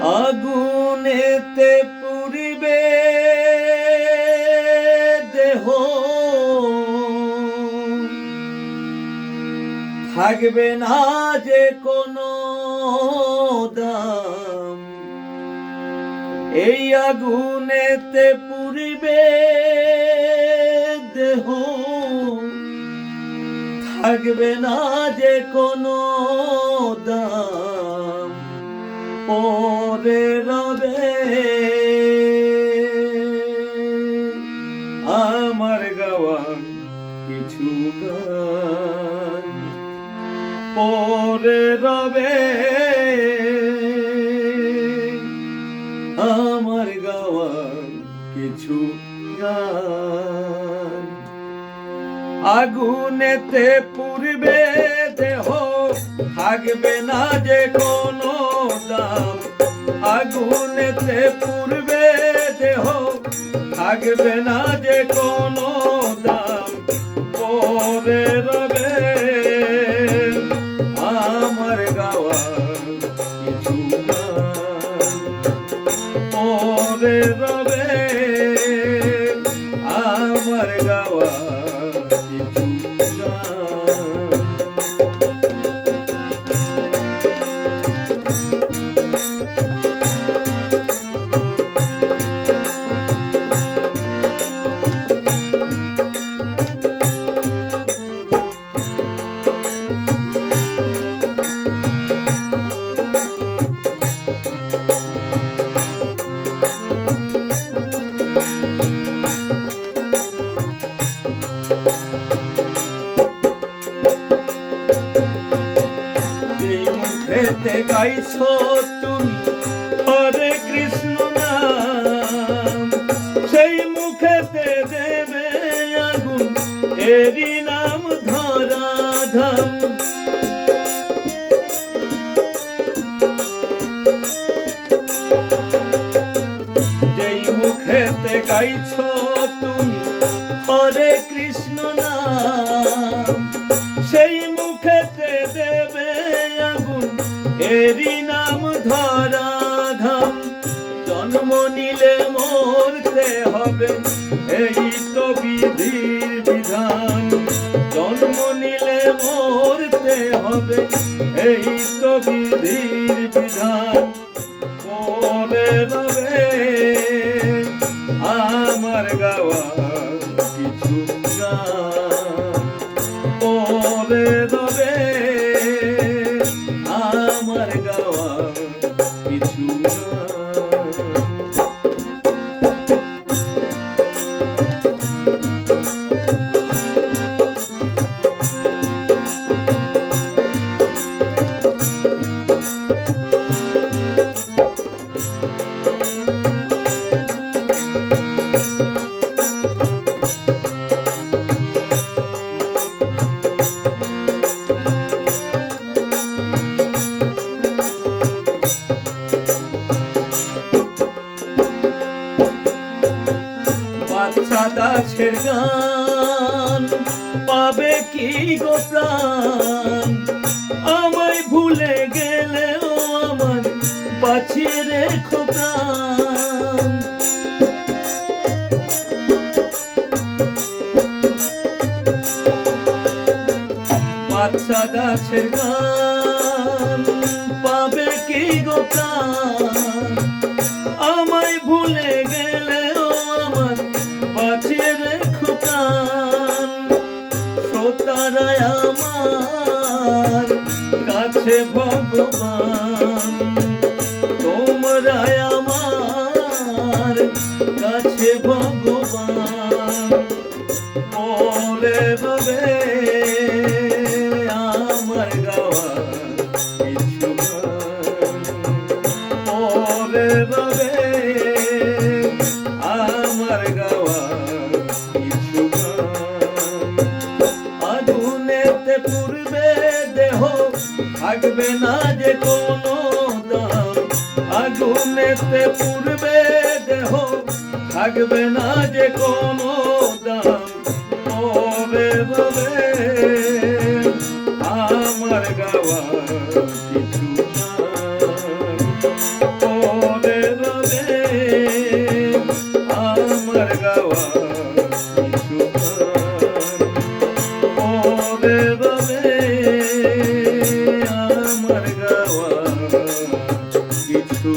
আগুনেতে পুরিবে দেহ, থাকবে না যে কোনো দাম। এই আগুনেতে পুরিবে দেহ, থাকবে না যে কোনো দাম। পরে রবে আমার গাওয়া কিছু গান, পরে রবে আমার গাওয়া কিছু গান। আগুনেতে পুড়বে দেহ, থাকবে না যে কোনো দাম। আগুনেতে পুড়বে দেহ, থাকবে না যে কোনো দাম। পরে রবে আমার গাওয়া কিছু গান, পরে রবে আমার গাওয়া কিছু গান। মুখেতে গাইছো তুমি হরে কৃষ্ণ নাম, সেই মুখেতে দেবে আগুন, এরি নাম ধরাধাম। যেই মুখেতে গাইছো তুমি হরে কৃষ্ণ নাম, সেই মুখেতে দেবে আগুন, এরি নাম ধরাধাম। জন্ম নিলে মরতে হবে, এই তো বিধির বিধান। জন্ম নিলে মরতে হবে, এই তো বিধির বিধান। পরে রবে আমার গাওয়া কিছু গান, পরে রবে আমার গাওয়া কিছু গান। বাচ্চা দাসের গান পাবে কি গো প্রাণ, আমায় ভুলে গেলেও আমার বাঁচিয়ে রেখো প্রাণ। বাচ্চা দাসের গান পাবে কি গো প্রাণ, আমায় ভুলে গেলেও আমার বাঁচিয়ে রেখো প্রাণ। শ্রোতারায় আমার কাছে ভগবান, তোমরাই আমার কাছে ভগবান। পরে রবে আমার গাওয়া কিছু গান, পরে রবে আমার গাওয়া কিছু গান। আগুনেতে পুড়বে দেহ, থাকবে না যে কোনো দাম। আগুনেতে পুড়বে দেহ, থাকবে না যে কোনো দাম। পরে রবে আমার গাওয়া কিছু গান, গাওয়া কিছু গান পরে রবে আমার গাওয়া কিছু